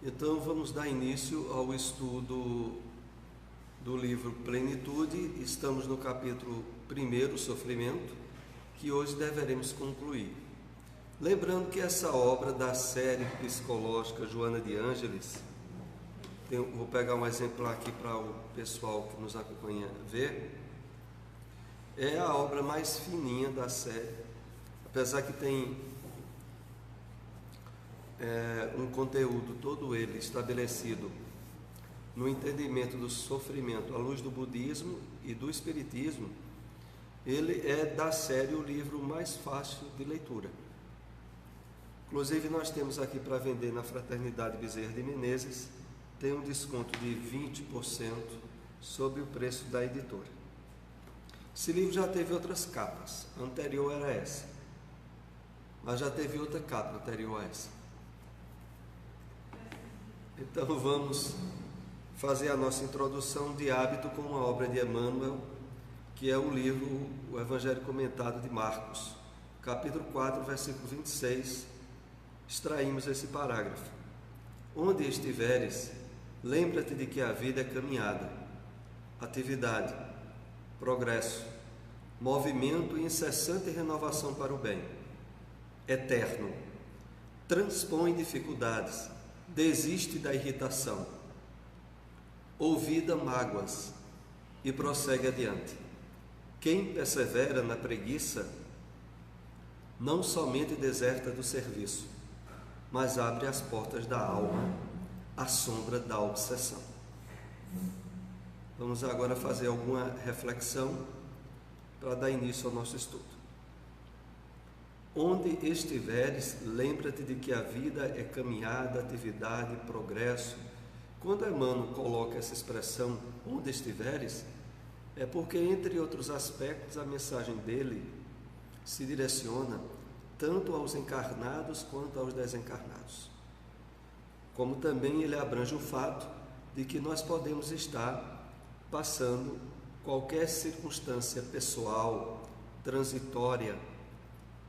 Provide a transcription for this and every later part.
Então vamos dar início ao estudo do livro Plenitude. Estamos no capítulo 1, Sofrimento, que hoje deveremos concluir. Lembrando que essa obra da série psicológica Joana de Ângeles, vou pegar um exemplar aqui para o pessoal que nos acompanha ver, é a obra mais fininha da série, apesar que tem um conteúdo todo ele estabelecido no entendimento do sofrimento à luz do budismo e do espiritismo. Ele é da série o livro mais fácil de leitura. Inclusive nós temos aqui para vender na Fraternidade Bezerra de Menezes, tem um desconto de 20% sobre o preço da editora. Esse livro já teve outras capas, a anterior era essa, mas já teve outra capa anterior a essa. Então vamos fazer a nossa introdução de hábito com uma obra de Emmanuel, que é o livro O Evangelho Comentado de Marcos, capítulo 4, versículo 26, extraímos esse parágrafo. Onde estiveres, lembra-te de que a vida é caminhada, atividade, progresso, movimento e incessante renovação para o bem, eterno, transpõe dificuldades, desiste da irritação, ouvida mágoas e prossegue adiante. Quem persevera na preguiça não somente deserta do serviço, mas abre as portas da alma à sombra da obsessão. Vamos agora fazer alguma reflexão para dar início ao nosso estudo. Onde estiveres, lembra-te de que a vida é caminhada, atividade, progresso. Quando Emmanuel coloca essa expressão, onde estiveres, é porque, entre outros aspectos, a mensagem dele se direciona tanto aos encarnados quanto aos desencarnados. Como também ele abrange o fato de que nós podemos estar passando qualquer circunstância pessoal, transitória,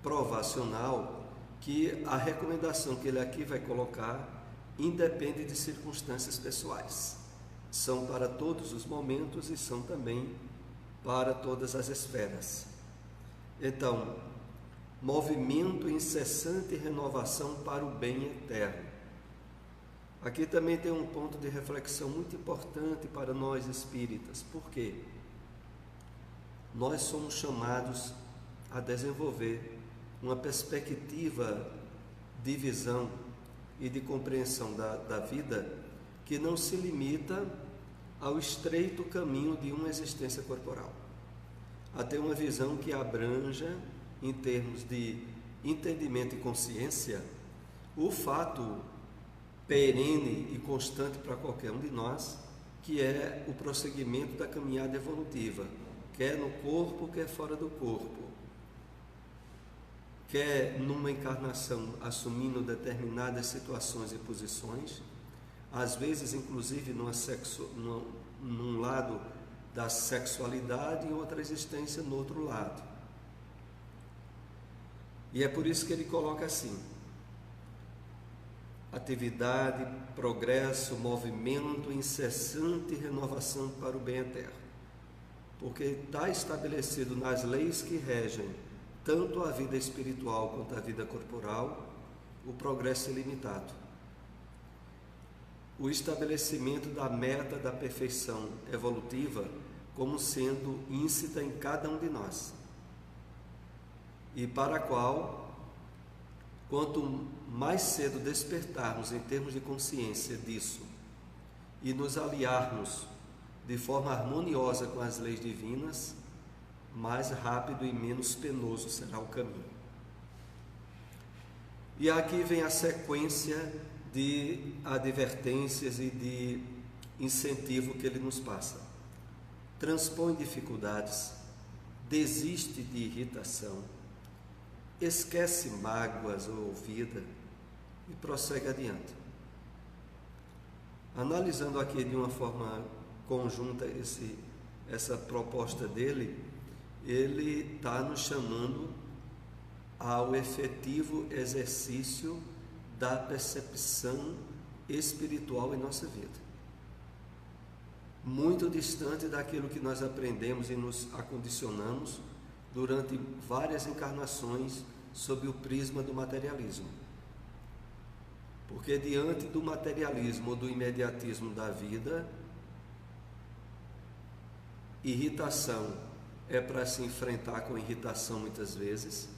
provacional, que a recomendação que ele aqui vai colocar independe de circunstâncias pessoais. São para todos os momentos e são também para todas as esferas. Então, movimento incessante e renovação para o bem eterno. Aqui também tem um ponto de reflexão muito importante para nós espíritas. Por quê? Nós somos chamados a desenvolver uma perspectiva de visão e de compreensão da vida que não se limita ao estreito caminho de uma existência corporal, a ter uma visão que abranja, em termos de entendimento e consciência, o fato perene e constante para qualquer um de nós, que é o prosseguimento da caminhada evolutiva, quer no corpo, quer fora do corpo, quer numa encarnação assumindo determinadas situações e posições, às vezes inclusive num lado da sexualidade e outra existência no outro lado. E é por isso que ele coloca assim: atividade, progresso, movimento, incessante renovação para o bem eterno. Porque está estabelecido nas leis que regem tanto a vida espiritual quanto a vida corporal, o progresso ilimitado. O estabelecimento da meta da perfeição evolutiva como sendo íncita em cada um de nós. E para a qual, quanto mais cedo despertarmos em termos de consciência disso e nos aliarmos de forma harmoniosa com as leis divinas, mais rápido e menos penoso será o caminho. E aqui vem a sequência de advertências e de incentivo que ele nos passa. Transpõe dificuldades, desiste de irritação, esquece mágoas ou ouvida e prossegue adiante. Analisando aqui de uma forma conjunta essa proposta dele, ele está nos chamando ao efetivo exercício da percepção espiritual em nossa vida, muito distante daquilo que nós aprendemos e nos acondicionamos durante várias encarnações sob o prisma do materialismo. Porque diante do materialismo ou do imediatismo da vida, irritação é para se enfrentar com irritação muitas vezes,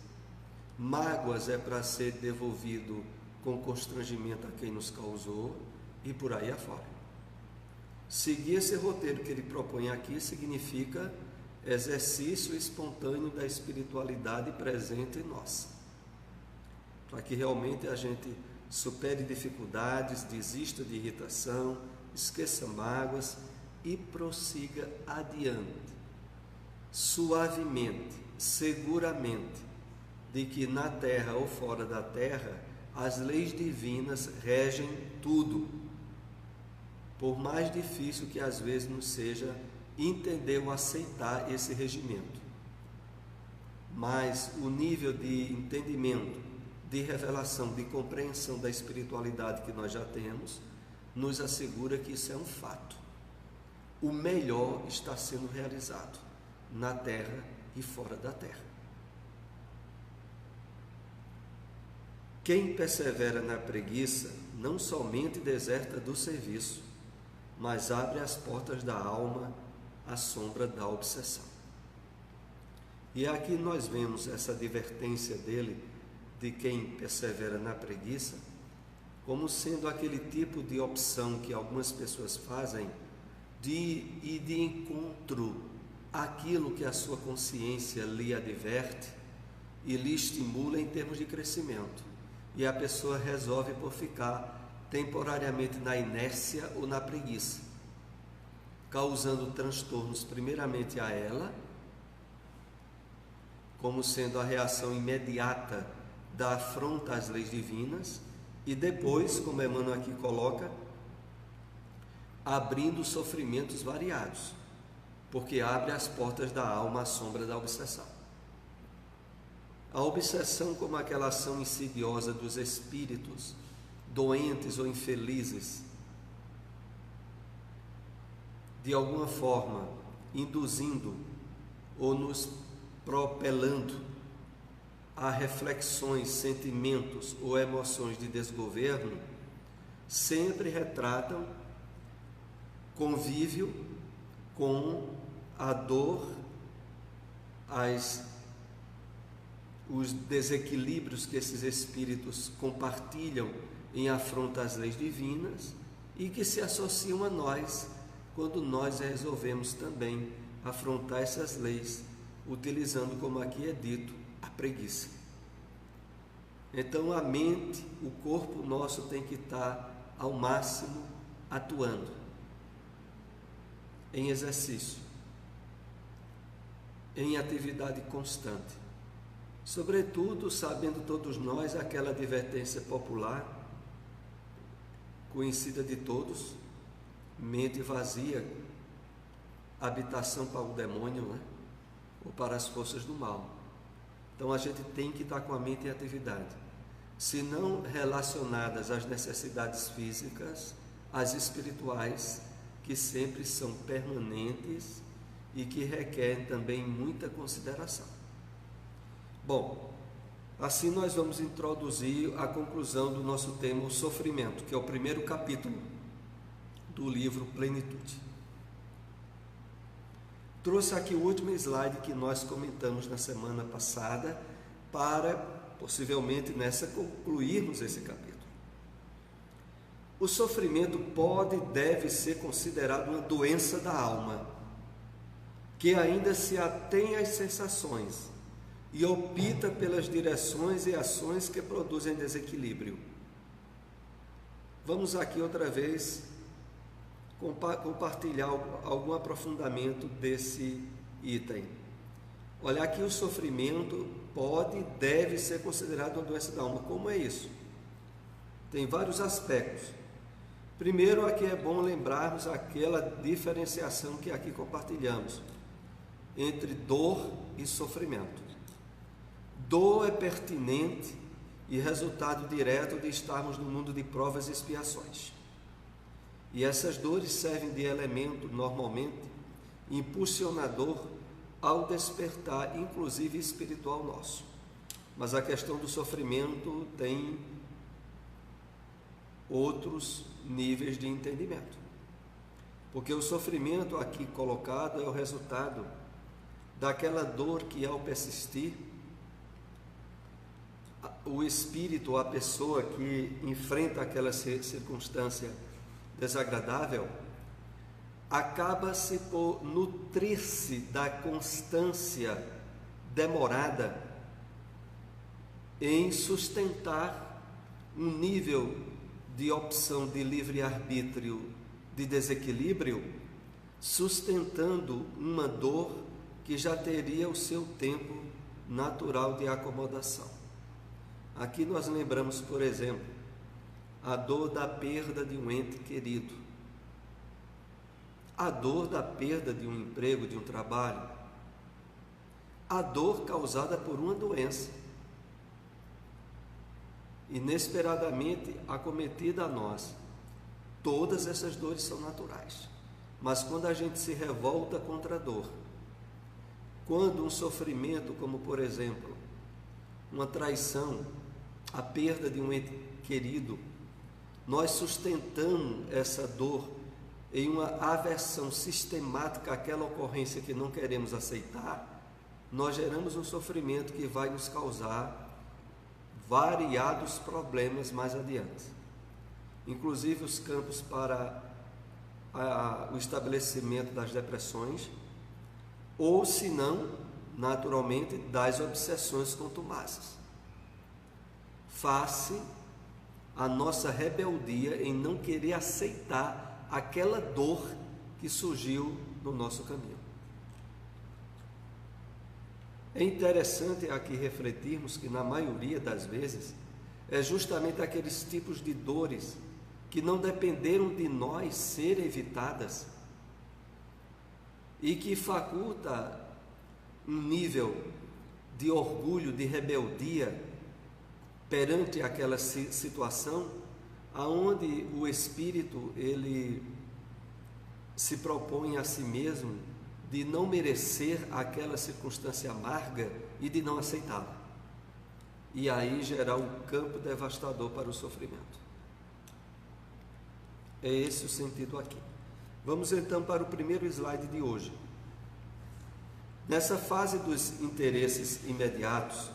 mágoas é para ser devolvido com constrangimento a quem nos causou e por aí afora. Seguir esse roteiro que ele propõe aqui significa exercício espontâneo da espiritualidade presente em nós, para que realmente a gente supere dificuldades, desista de irritação, esqueça mágoas e prossiga adiante, suavemente, seguramente, de que na terra ou fora da terra as leis divinas regem tudo, por mais difícil que às vezes nos seja entender ou aceitar esse regimento. Mas o nível de entendimento, de revelação, de compreensão da espiritualidade que nós já temos, nos assegura que isso é um fato. O melhor está sendo realizado na terra e fora da terra. Quem persevera na preguiça não somente deserta do serviço, mas abre as portas da alma à sombra da obsessão. E aqui nós vemos essa advertência dele, de quem persevera na preguiça, como sendo aquele tipo de opção que algumas pessoas fazem de ir de encontro àquilo que a sua consciência lhe adverte e lhe estimula em termos de crescimento. E a pessoa resolve por ficar temporariamente na inércia ou na preguiça, causando transtornos primeiramente a ela, como sendo a reação imediata da afronta às leis divinas, e depois, como Emmanuel aqui coloca, abrindo sofrimentos variados, porque abre as portas da alma à sombra da obsessão. A obsessão, como aquela ação insidiosa dos espíritos doentes ou infelizes, de alguma forma induzindo ou nos propelando a reflexões, sentimentos ou emoções de desgoverno, sempre retratam convívio com a dor, os desequilíbrios que esses espíritos compartilham em afronta às leis divinas e que se associam a nós quando nós resolvemos também afrontar essas leis, utilizando, como aqui é dito, a preguiça. Então a mente, o corpo nosso tem que estar ao máximo atuando em exercício, em atividade constante, sobretudo sabendo todos nós aquela advertência popular conhecida de todos: mente vazia, habitação para o demônio, né? Ou para as forças do mal. Então a gente tem que estar com a mente em atividade, se não relacionadas às necessidades físicas, às espirituais, que sempre são permanentes e que requerem também muita consideração. Bom, assim nós vamos introduzir a conclusão do nosso tema, o sofrimento, que é o primeiro capítulo do livro Plenitude. Trouxe aqui o último slide que nós comentamos na semana passada, para, possivelmente, nessa concluirmos esse capítulo. O sofrimento pode e deve ser considerado uma doença da alma, que ainda se atém às sensações e opta pelas direções e ações que produzem desequilíbrio. Vamos aqui outra vez compartilhar algum aprofundamento desse item. Olha, aqui o sofrimento pode e deve ser considerado uma doença da alma. Como é isso? Tem vários aspectos. Primeiro, aqui é bom lembrarmos aquela diferenciação que aqui compartilhamos entre dor e sofrimento. Dor é pertinente e resultado direto de estarmos no mundo de provas e expiações. E essas dores servem de elemento, normalmente, impulsionador ao despertar, inclusive espiritual nosso. Mas a questão do sofrimento tem outros níveis de entendimento. Porque o sofrimento aqui colocado é o resultado daquela dor que, ao persistir, o espírito, a pessoa que enfrenta aquela circunstância desagradável, acaba-se por nutrir-se da constância demorada em sustentar um nível de opção de livre-arbítrio, de desequilíbrio, sustentando uma dor que já teria o seu tempo natural de acomodação. Aqui nós lembramos, por exemplo, a dor da perda de um ente querido, a dor da perda de um emprego, de um trabalho, a dor causada por uma doença, inesperadamente acometida a nós. Todas essas dores são naturais, mas quando a gente se revolta contra a dor, quando um sofrimento, como por exemplo, uma traição, a perda de um ente querido, nós sustentamos essa dor em uma aversão sistemática àquela ocorrência que não queremos aceitar, nós geramos um sofrimento que vai nos causar variados problemas mais adiante. Inclusive os campos para o estabelecimento das depressões, ou se não, naturalmente, das obsessões contumazes. Face a nossa rebeldia em não querer aceitar aquela dor que surgiu no nosso caminho. É interessante aqui refletirmos que, na maioria das vezes, é justamente aqueles tipos de dores que não dependeram de nós serem evitadas e que faculta um nível de orgulho, de rebeldia perante aquela situação, aonde o espírito ele se propõe a si mesmo de não merecer aquela circunstância amarga e de não aceitá-la. E aí gerar um campo devastador para o sofrimento. É esse o sentido aqui. Vamos então para o primeiro slide de hoje. Nessa fase dos interesses imediatos,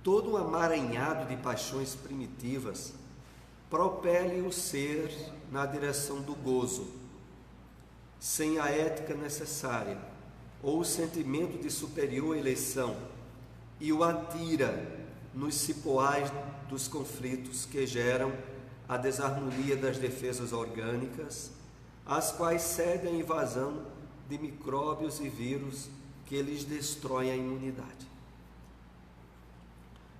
todo um amaranhado de paixões primitivas propele o ser na direção do gozo, sem a ética necessária, ou o sentimento de superior eleição, e o atira nos cipoais dos conflitos que geram a desarmonia das defesas orgânicas, as quais cedem à invasão de micróbios e vírus que lhes destroem a imunidade.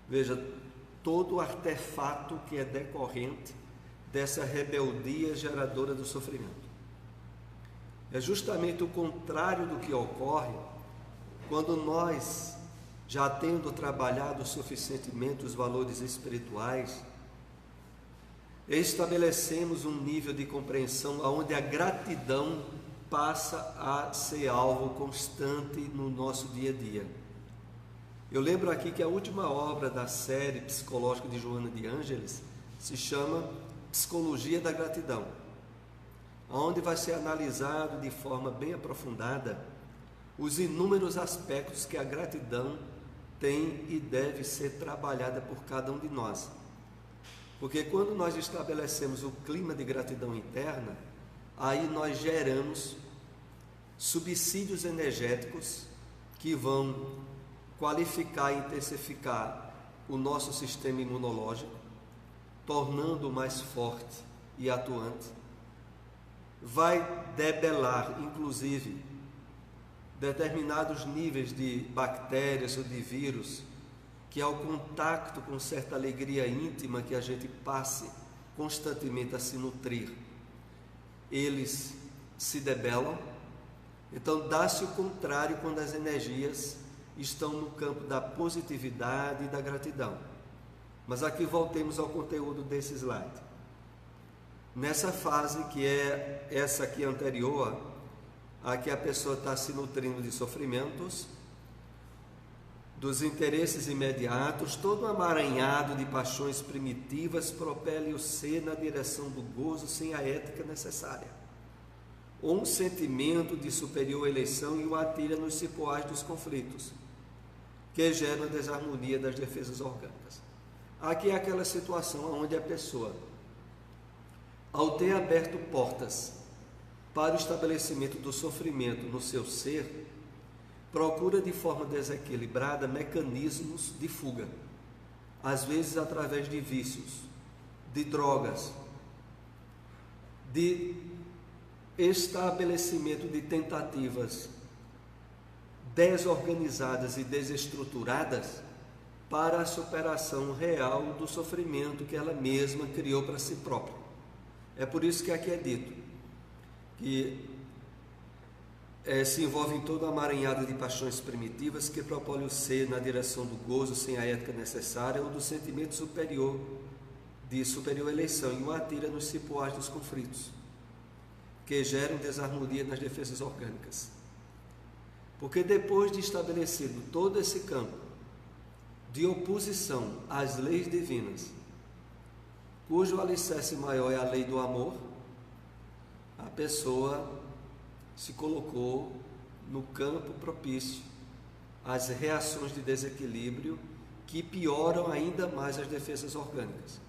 Veja, todo artefato que é decorrente dessa rebeldia geradora do sofrimento. É justamente o contrário do que ocorre quando nós, já tendo trabalhado suficientemente os valores espirituais, estabelecemos um nível de compreensão onde a gratidão passa a ser alvo constante no nosso dia a dia. Eu lembro aqui que a última obra da série psicológica de Joana de Ângeles se chama Psicologia da Gratidão, onde vai ser analisado de forma bem aprofundada os inúmeros aspectos que a gratidão tem e deve ser trabalhada por cada um de nós. Porque quando nós estabelecemos o clima de gratidão interna, aí nós geramos subsídios energéticos que vão qualificar e intensificar o nosso sistema imunológico, tornando-o mais forte e atuante. Vai debelar, inclusive, determinados níveis de bactérias ou de vírus que, ao contato com certa alegria íntima que a gente passe constantemente a se nutrir, eles se debelam. Então dá-se o contrário quando as energias estão no campo da positividade e da gratidão. Mas aqui voltemos ao conteúdo desse slide. nessa fase que é essa aqui anterior, a que a pessoa está se nutrindo de sofrimentos, dos interesses imediatos, todo um amaranhado de paixões primitivas propele o ser na direção do gozo sem a ética necessária, ou um sentimento de superior eleição e o atira nos cipoais dos conflitos, que geram a desarmonia das defesas orgânicas. Aqui é aquela situação onde a pessoa, ao ter aberto portas para o estabelecimento do sofrimento no seu ser, procura de forma desequilibrada mecanismos de fuga, às vezes através de vícios, de drogas, de estabelecimento de tentativas desorganizadas e desestruturadas para a superação real do sofrimento que ela mesma criou para si própria. É por isso que aqui é dito que se envolve em todo amaranhado de paixões primitivas que propõe o ser na direção do gozo sem a ética necessária ou do sentimento superior, de superior eleição, e o atira nos cipoais dos conflitos, que geram desarmonia nas defesas orgânicas. Porque depois de estabelecido todo esse campo de oposição às leis divinas, cujo alicerce maior é a lei do amor, a pessoa se colocou no campo propício às reações de desequilíbrio que pioram ainda mais as defesas orgânicas.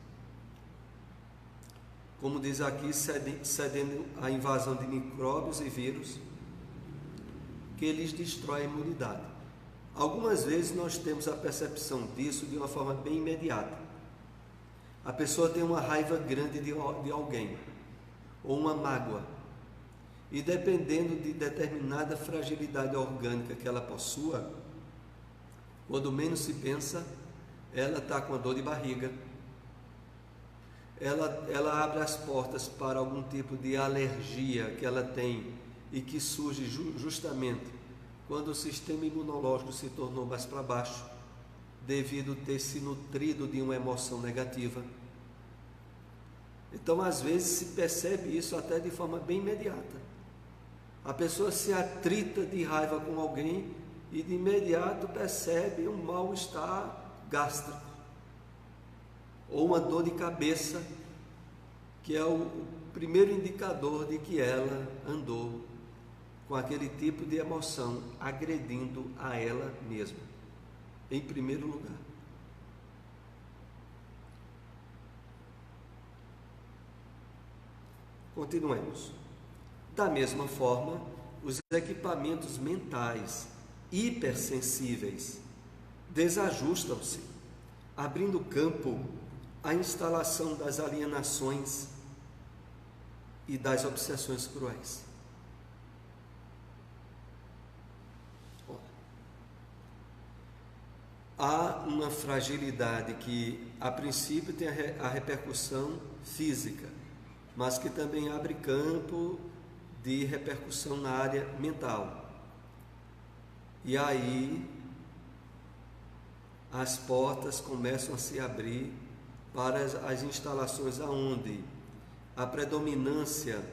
Como diz aqui, cedendo à invasão de micróbios e vírus que lhes destrói a imunidade. Algumas vezes nós temos a percepção disso de uma forma bem imediata. A pessoa tem uma raiva grande de alguém, ou uma mágoa, e dependendo de determinada fragilidade orgânica que ela possua, quando menos se pensa, ela está com a dor de barriga, ela abre as portas para algum tipo de alergia que ela tem e que surge justamente quando o sistema imunológico se tornou mais para baixo, devido a ter se nutrido de uma emoção negativa. Então, às vezes, se percebe isso até de forma bem imediata. A pessoa se atrita de raiva com alguém e de imediato percebe um mal-estar gástrico, ou uma dor de cabeça, que é o primeiro indicador de que ela andou com aquele tipo de emoção agredindo a ela mesma, em primeiro lugar. Continuemos. Da mesma forma, os equipamentos mentais hipersensíveis desajustam-se, abrindo campo à instalação das alienações e das obsessões cruéis. Há uma fragilidade que, a princípio, tem a repercussão física, mas que também abre campo de repercussão na área mental. E aí as portas começam a se abrir para as instalações aonde a predominância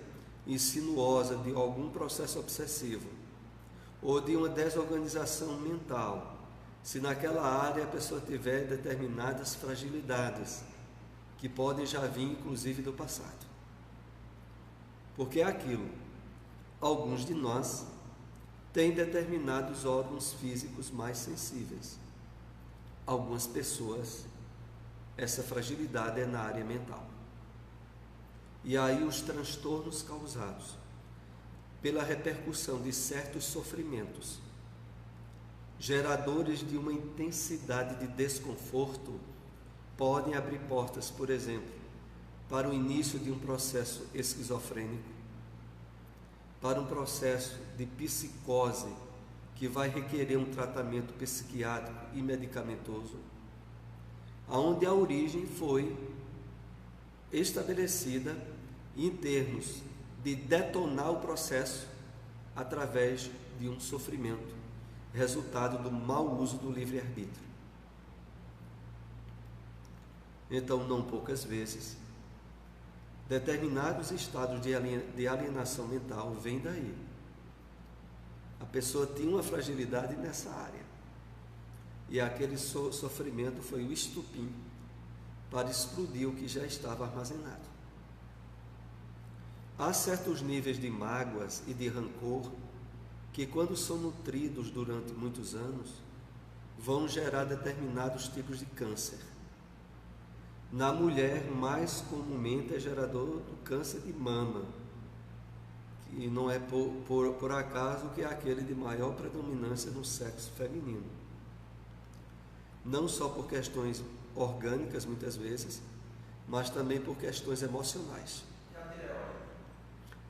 insinuosa de algum processo obsessivo ou de uma desorganização mental, se naquela área a pessoa tiver determinadas fragilidades que podem já vir inclusive do passado. Porque é aquilo. Alguns de nós têm determinados órgãos físicos mais sensíveis. Algumas pessoas, essa fragilidade é na área mental. E aí os transtornos causados pela repercussão de certos sofrimentos, geradores de uma intensidade de desconforto, podem abrir portas, por exemplo, para o início de um processo esquizofrênico, para um processo de psicose que vai requerer um tratamento psiquiátrico e medicamentoso, onde a origem foi estabelecida em termos de detonar o processo através de um sofrimento, resultado do mau uso do livre-arbítrio. Então, não poucas vezes, determinados estados de alienação mental vêm daí. A pessoa tinha uma fragilidade nessa área. E aquele sofrimento foi o estupim para explodir o que já estava armazenado. Há certos níveis de mágoas e de rancor que, quando são nutridos durante muitos anos, vão gerar determinados tipos de câncer. Na mulher, mais comumente é gerador do câncer de mama, que não é por acaso que é aquele de maior predominância no sexo feminino. Não só por questões orgânicas, muitas vezes, mas também por questões emocionais.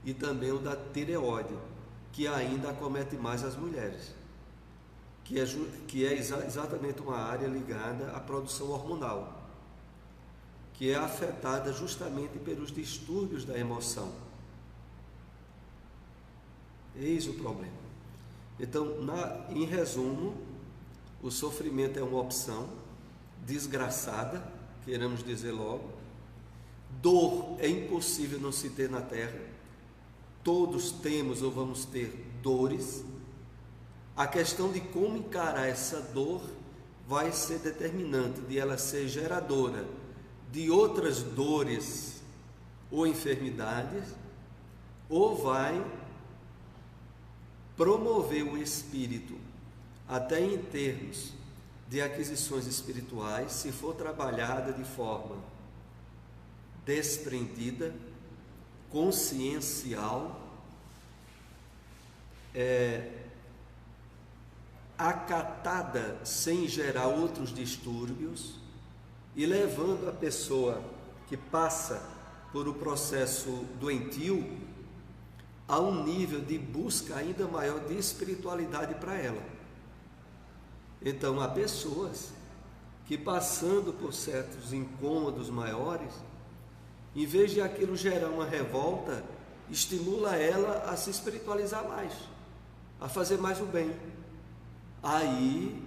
E também o da tireoide, que ainda acomete mais as mulheres, que é exatamente uma área ligada à produção hormonal, que é afetada justamente pelos distúrbios da emoção. Eis o problema. Então, em resumo, o sofrimento é uma opção desgraçada, queremos dizer logo. Dor é impossível não se ter na Terra. Todos temos ou vamos ter dores. A questão de como encarar essa dor vai ser determinante de ela ser geradora de outras dores ou enfermidades, ou vai promover o espírito até em termos de aquisições espirituais, se for trabalhada de forma desprendida, consciencial, acatada sem gerar outros distúrbios, e levando a pessoa que passa por o processo doentio a um nível de busca ainda maior de espiritualidade para ela. Então, há pessoas que, passando por certos incômodos maiores, em vez de aquilo gerar uma revolta, estimula ela a se espiritualizar mais, a fazer mais o bem. Aí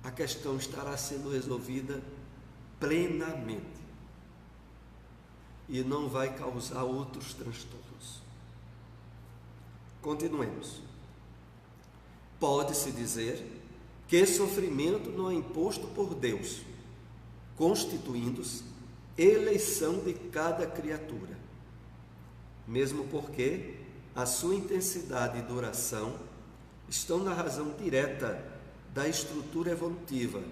a questão estará sendo resolvida plenamente e não vai causar outros transtornos. Continuemos. Pode-se dizer que sofrimento não é imposto por Deus, constituindo-se eleição de cada criatura, mesmo porque a sua intensidade e duração estão na razão direta da estrutura evolutiva,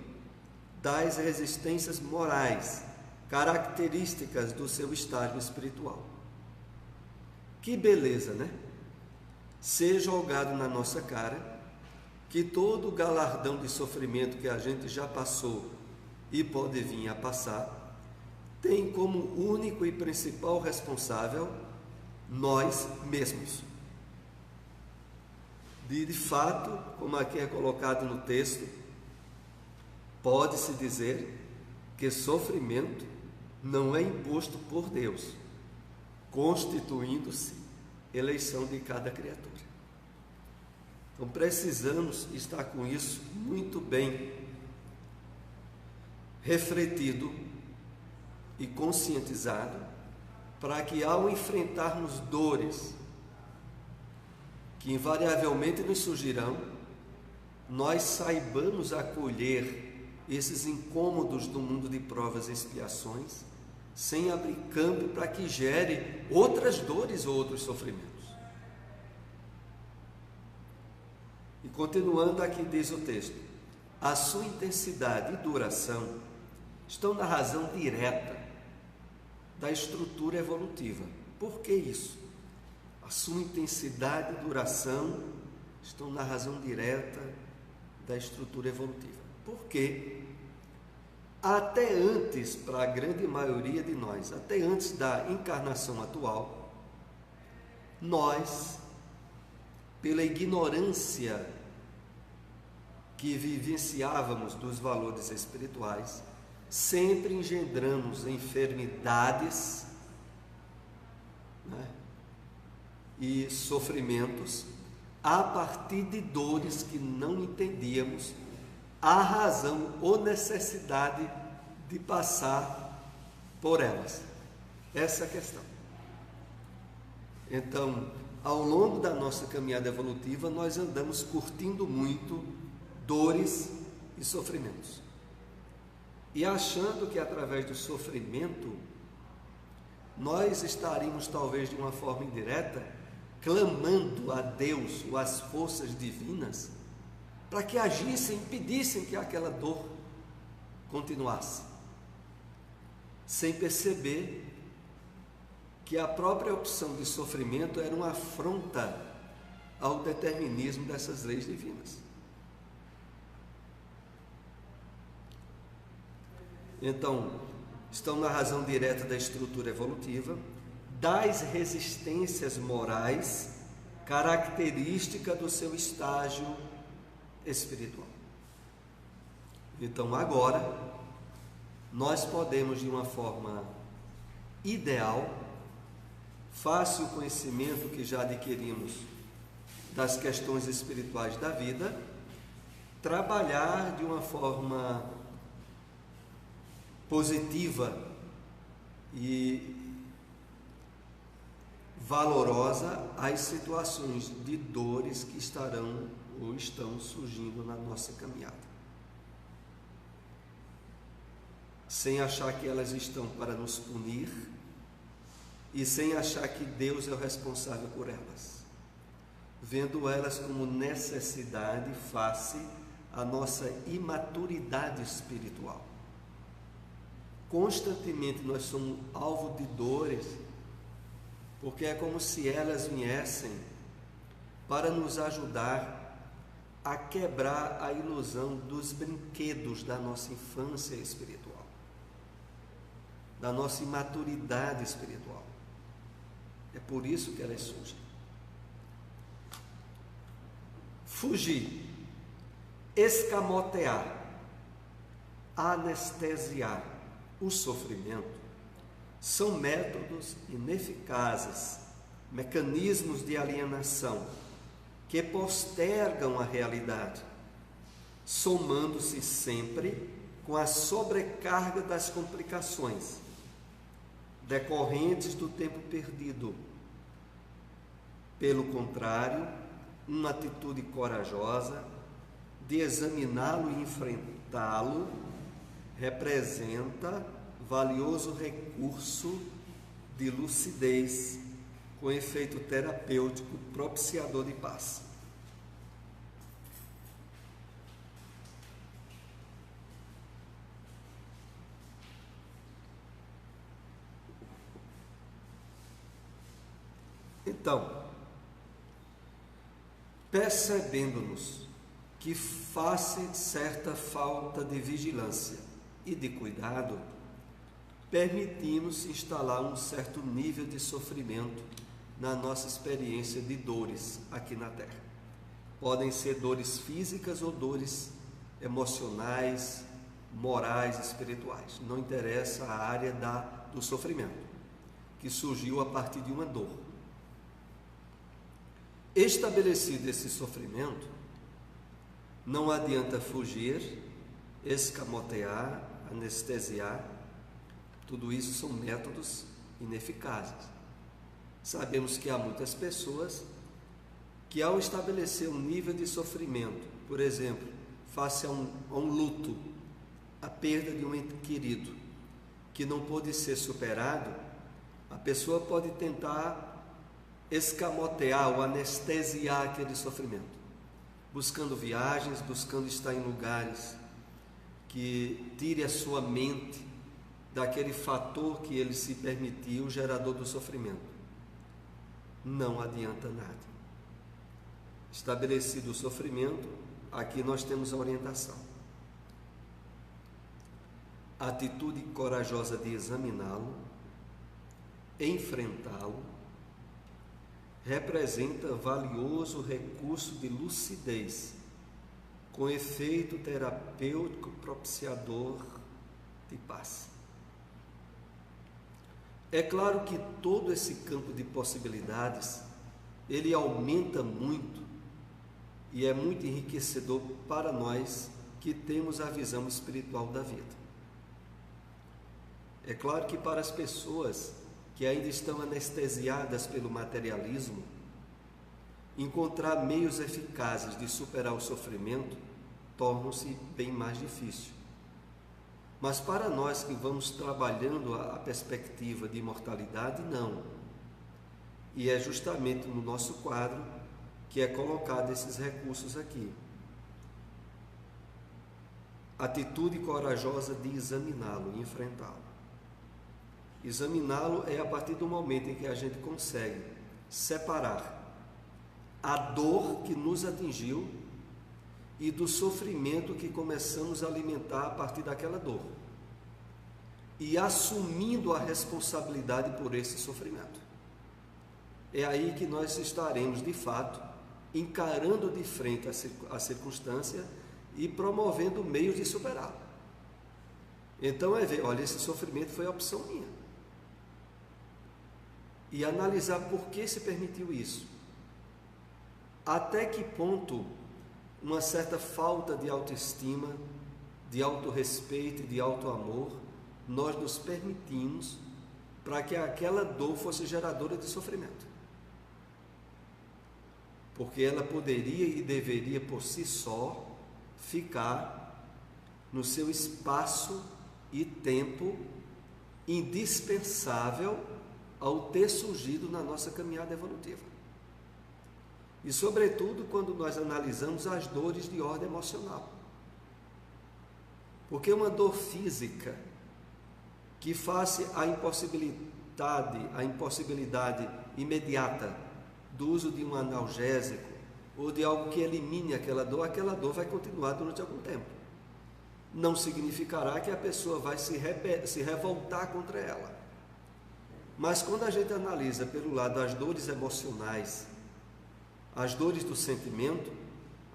das resistências morais, características do seu estágio espiritual. Que beleza, né? Ser jogado na nossa cara que todo o galardão de sofrimento que a gente já passou e pode vir a passar tem como único e principal responsável nós mesmos. De fato, como aqui é colocado no texto, pode-se dizer que sofrimento não é imposto por Deus, constituindo-se eleição de cada criatura. Então precisamos estar com isso muito bem refletido e conscientizado, para que ao enfrentarmos dores que invariavelmente nos surgirão, nós saibamos acolher esses incômodos do mundo de provas e expiações, sem abrir campo para que gere outras dores ou outros sofrimentos. E continuando aqui diz o texto, a sua intensidade e duração estão na razão direta da estrutura evolutiva. Por que isso? A sua intensidade e duração estão na razão direta da estrutura evolutiva. Por quê? Até antes, para a grande maioria de nós, até antes da encarnação atual, nós, pela ignorância que vivenciávamos dos valores espirituais, sempre engendramos enfermidades, né, e sofrimentos a partir de dores que não entendíamos a razão ou necessidade de passar por elas. Essa é a questão. Então, ao longo da nossa caminhada evolutiva, nós andamos curtindo muito dores e sofrimentos. E achando que através do sofrimento, nós estaríamos talvez de uma forma indireta, clamando a Deus ou às forças divinas, para que agissem, impedissem que aquela dor continuasse, sem perceber que a própria opção de sofrimento era uma afronta ao determinismo dessas leis divinas. Então, estão na razão direta da estrutura evolutiva, das resistências morais, característica do seu estágio espiritual. Então, agora, nós podemos, de uma forma ideal, face o conhecimento que já adquirimos das questões espirituais da vida, trabalhar de uma forma positiva e valorosa as situações de dores que estarão ou estão surgindo na nossa caminhada, sem achar que elas estão para nos punir e sem achar que Deus é o responsável por elas, vendo elas como necessidade face à nossa imaturidade espiritual. Constantemente nós somos alvo de dores, porque é como se elas viessem para nos ajudar a quebrar a ilusão dos brinquedos da nossa infância espiritual, da nossa imaturidade espiritual. É por isso que elas surgem. Fugir, escamotear, anestesiar o sofrimento são métodos ineficazes, mecanismos de alienação que postergam a realidade, somando-se sempre com a sobrecarga das complicações decorrentes do tempo perdido. Pelo contrário, uma atitude corajosa de examiná-lo e enfrentá-lo representa valioso recurso de lucidez com efeito terapêutico propiciador de paz. Então, percebendo-nos que face certa falta de vigilância e de cuidado, permitimos instalar um certo nível de sofrimento na nossa experiência de dores aqui na Terra. Podem ser dores físicas ou dores emocionais, morais, espirituais. Não interessa a área do sofrimento, que surgiu a partir de uma dor. Estabelecido esse sofrimento, não adianta fugir, escamotear, anestesiar. Tudo isso são métodos ineficazes. Sabemos que há muitas pessoas que, ao estabelecer um nível de sofrimento, por exemplo, face a um luto, a perda de um ente querido, que não pôde ser superado, a pessoa pode tentar escamotear ou anestesiar aquele sofrimento, buscando viagens, buscando estar em lugares que tire a sua mente daquele fator que ele se permitiu, gerador do sofrimento. Não adianta nada. Estabelecido o sofrimento, aqui nós temos a orientação. A atitude corajosa de examiná-lo, enfrentá-lo, representa valioso recurso de lucidez, com efeito terapêutico propiciador de paz. É claro que todo esse campo de possibilidades, ele aumenta muito e é muito enriquecedor para nós que temos a visão espiritual da vida. É claro que para as pessoas que ainda estão anestesiadas pelo materialismo, encontrar meios eficazes de superar o sofrimento torna-se bem mais difícil. Mas para nós que vamos trabalhando a perspectiva de imortalidade, não. E é justamente no nosso quadro que é colocado esses recursos aqui. Atitude corajosa de examiná-lo e enfrentá-lo. Examiná-lo é a partir do momento em que a gente consegue separar a dor que nos atingiu e do sofrimento que começamos a alimentar a partir daquela dor, e assumindo a responsabilidade por esse sofrimento. É aí que nós estaremos, de fato, encarando de frente a circunstância e promovendo meios de superá-la. Então é ver, olha, esse sofrimento foi a opção minha. E analisar por que se permitiu isso. Até que ponto uma certa falta de autoestima, de autorrespeito e de autoamor nós nos permitimos para que aquela dor fosse geradora de sofrimento. Porque ela poderia e deveria por si só ficar no seu espaço e tempo indispensável ao ter surgido na nossa caminhada evolutiva. E sobretudo quando nós analisamos as dores de ordem emocional. Porque uma dor física que face a impossibilidade imediata do uso de um analgésico ou de algo que elimine aquela dor vai continuar durante algum tempo. Não significará que a pessoa vai se revoltar contra ela. Mas quando a gente analisa pelo lado as dores emocionais, as dores do sentimento,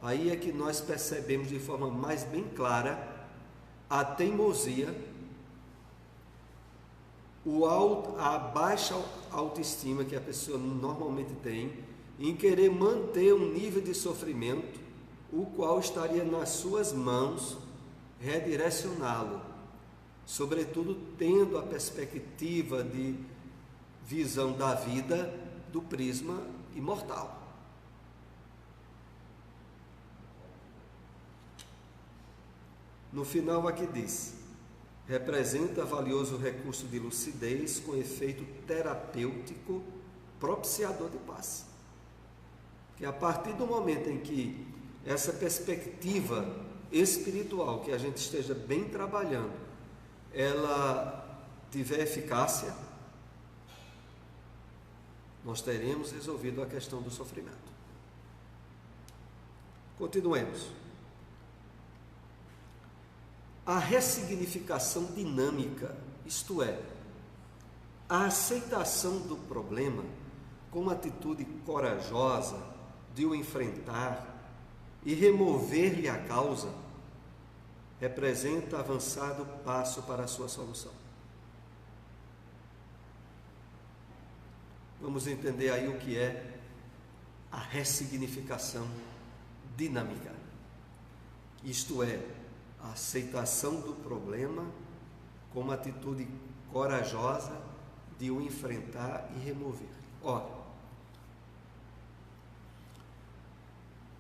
aí é que nós percebemos de forma mais bem clara a teimosia, a baixa autoestima que a pessoa normalmente tem em querer manter um nível de sofrimento, o qual estaria nas suas mãos redirecioná-lo, sobretudo tendo a perspectiva de visão da vida do prisma imortal. No final aqui diz: representa valioso recurso de lucidez com efeito terapêutico propiciador de paz. Que a partir do momento em que essa perspectiva espiritual que a gente esteja bem trabalhando, ela tiver eficácia, nós teremos resolvido a questão do sofrimento. Continuemos. A ressignificação dinâmica, isto é, a aceitação do problema com uma atitude corajosa de o enfrentar e remover-lhe a causa, representa avançado passo para a sua solução. Vamos entender aí o que é a ressignificação dinâmica. Isto é, a aceitação do problema com uma atitude corajosa de o enfrentar e remover. Ora,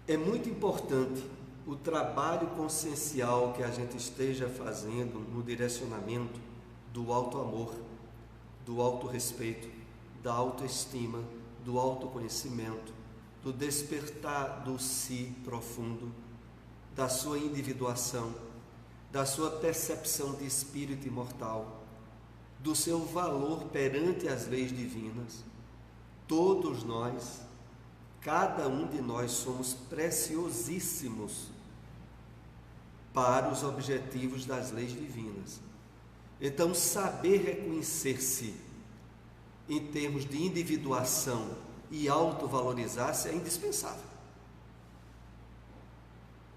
é muito importante o trabalho consciencial que a gente esteja fazendo no direcionamento do auto-amor, do auto-respeito, da autoestima, do autoconhecimento, do despertar do si profundo, da sua individuação, da sua percepção de espírito imortal, do seu valor perante as leis divinas. Todos nós, cada um de nós, somos preciosíssimos para os objetivos das leis divinas. Então, saber reconhecer-se em termos de individuação e autovalorizar-se é indispensável.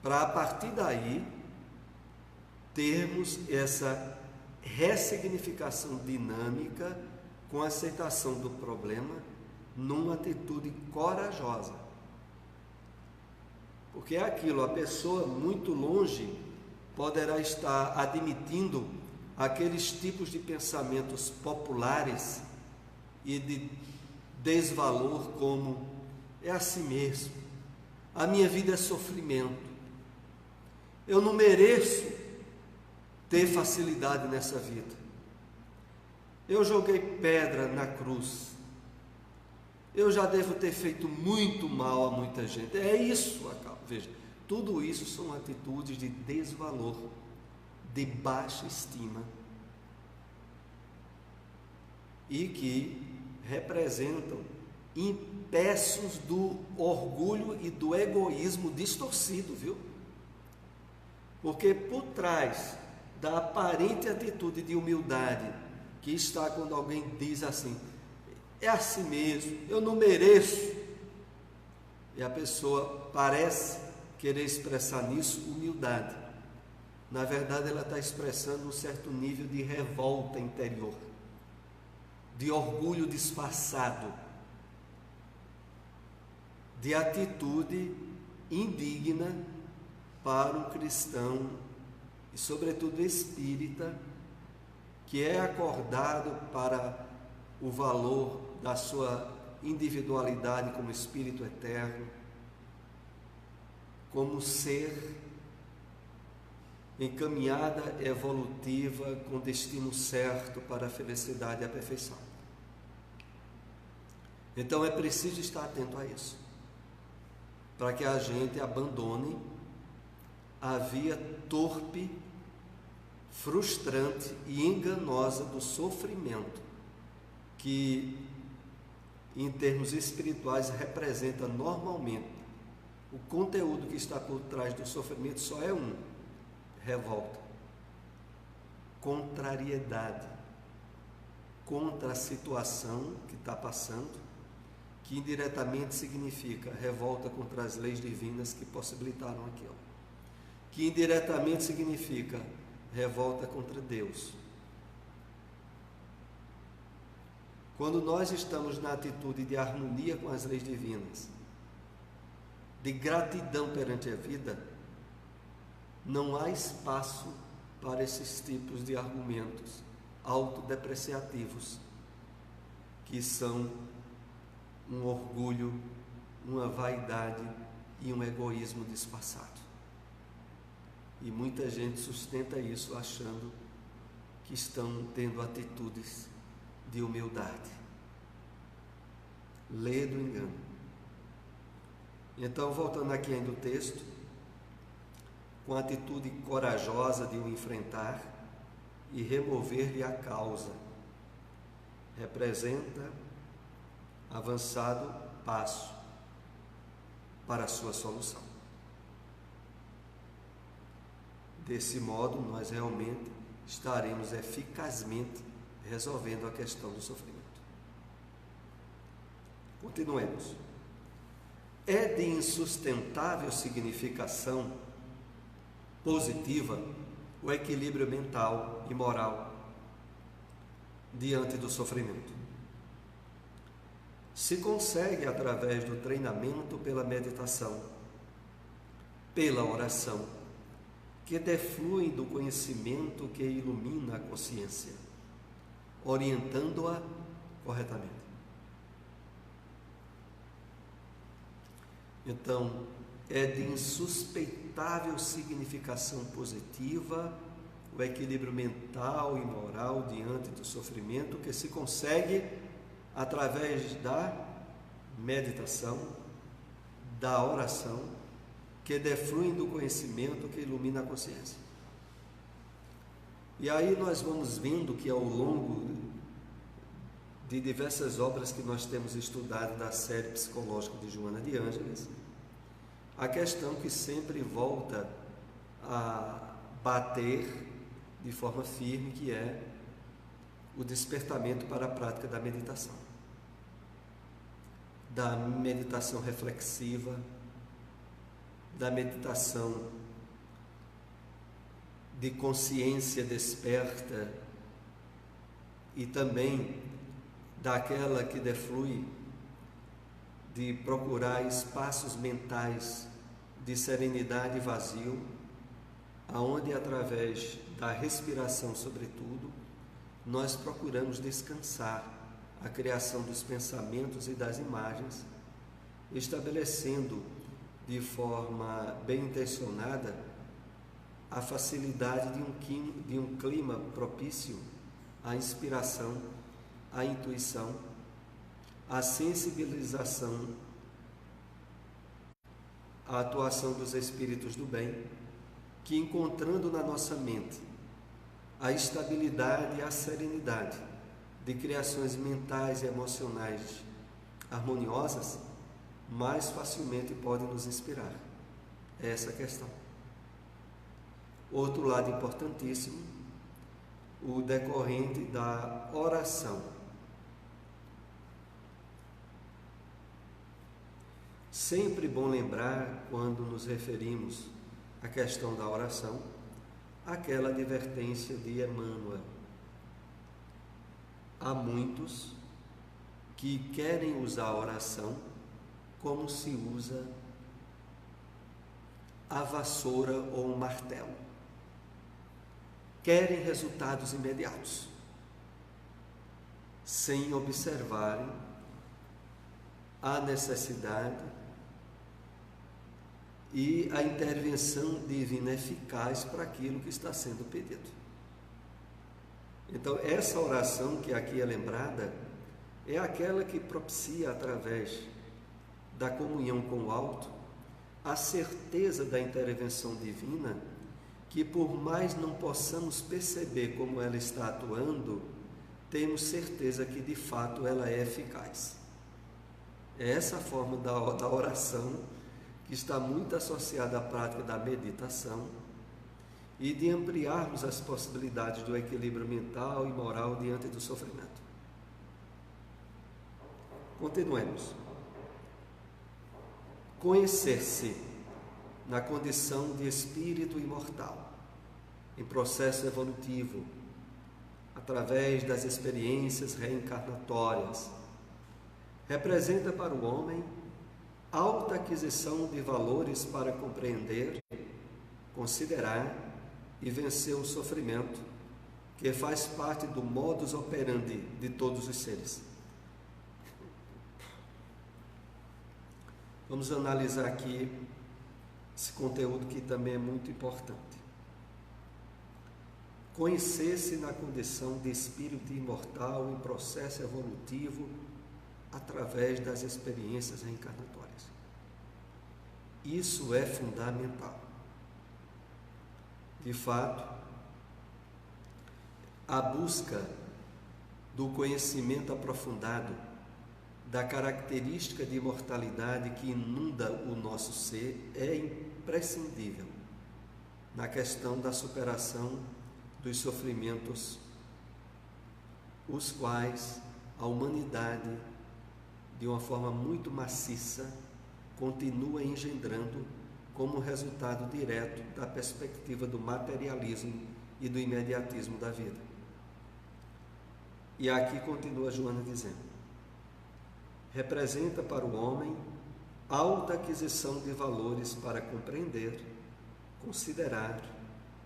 Para a partir daí termos essa ressignificação dinâmica com a aceitação do problema numa atitude corajosa. Porque é aquilo, a pessoa muito longe poderá estar admitindo aqueles tipos de pensamentos populares e de desvalor como é assim mesmo, a minha vida é sofrimento, eu não mereço ter facilidade nessa vida, eu joguei pedra na cruz, eu já devo ter feito muito mal a muita gente. É isso, veja, tudo isso são atitudes de desvalor, de baixa estima, e que representam empeços do orgulho e do egoísmo distorcido, viu? Porque por trás da aparente atitude de humildade que está quando alguém diz assim, é assim mesmo, eu não mereço, e a pessoa parece querer expressar nisso humildade, na verdade ela está expressando um certo nível de revolta interior, de orgulho disfarçado, de atitude indigna para um cristão e sobretudo espírita, que é acordado para o valor da sua individualidade como espírito eterno, como ser em caminhada evolutiva com destino certo para a felicidade e a perfeição. Então é preciso estar atento a isso, para que a gente abandone a via torpe, frustrante e enganosa do sofrimento, que em termos espirituais representa normalmente o conteúdo que está por trás do sofrimento. Só é um: revolta, contrariedade contra a situação que está passando, que indiretamente significa revolta contra as leis divinas que possibilitaram aquilo, que indiretamente significa revolta contra Deus. Quando nós estamos na atitude de harmonia com as leis divinas, de gratidão perante a vida, não há espaço para esses tipos de argumentos autodepreciativos, que são um orgulho, uma vaidade e um egoísmo disfarçado. E muita gente sustenta isso achando que estão tendo atitudes de humildade. Lê do engano. Então, voltando aqui ainda o texto, com a atitude corajosa de o enfrentar e remover-lhe a causa, representa avançado passo para a sua solução. Desse modo, nós realmente estaremos eficazmente resolvendo a questão do sofrimento. Continuemos. É de insustentável significação positiva o equilíbrio mental e moral diante do sofrimento. Se consegue através do treinamento pela meditação, pela oração, que defluem do conhecimento que ilumina a consciência, orientando-a corretamente. Então, é de insuspeitável significação positiva o equilíbrio mental e moral diante do sofrimento, que se consegue através da meditação, da oração, que defluem do conhecimento que ilumina a consciência. E aí nós vamos vendo que ao longo de diversas obras que nós temos estudado da série psicológica de Joana de Ângeles, a questão que sempre volta a bater de forma firme, que é o despertamento para a prática da meditação reflexiva, da meditação de consciência desperta e também daquela que deflui de procurar espaços mentais de serenidade e vazio, aonde através da respiração, sobretudo, nós procuramos descansar a criação dos pensamentos e das imagens, estabelecendo de forma bem intencionada a facilidade de um clima propício à inspiração, à intuição, à sensibilização, à atuação dos espíritos do bem, que, encontrando na nossa mente a estabilidade e a serenidade de criações mentais e emocionais harmoniosas, mais facilmente podem nos inspirar. É essa a questão. Outro lado importantíssimo, o decorrente da oração. Sempre bom lembrar, quando nos referimos à questão da oração, aquela advertência de Emmanuel. Há muitos que querem usar a oração como se usa a vassoura ou o martelo. Querem resultados imediatos, sem observarem a necessidade e a intervenção divina eficaz para aquilo que está sendo pedido. Então, essa oração que aqui é lembrada é aquela que propicia, através da comunhão com o alto, a certeza da intervenção divina, que por mais não possamos perceber como ela está atuando, temos certeza que de fato ela é eficaz. É essa forma da oração que está muito associada à prática da meditação e de ampliarmos as possibilidades do equilíbrio mental e moral diante do sofrimento. Continuemos. Conhecer-se na condição de espírito imortal, em processo evolutivo, através das experiências reencarnatórias, representa para o homem alta aquisição de valores para compreender, considerar e vencer o sofrimento, que faz parte do modus operandi de todos os seres. Vamos analisar aqui esse conteúdo que também é muito importante. Conhecer-se na condição de espírito imortal em processo evolutivo através das experiências reencarnatórias. Isso é fundamental. De fato, a busca do conhecimento aprofundado da característica de imortalidade que inunda o nosso ser é imprescindível na questão da superação dos sofrimentos, os quais a humanidade, de uma forma muito maciça, continua engendrando como resultado direto da perspectiva do materialismo e do imediatismo da vida. E aqui continua Joana dizendo: representa para o homem alta aquisição de valores para compreender, considerar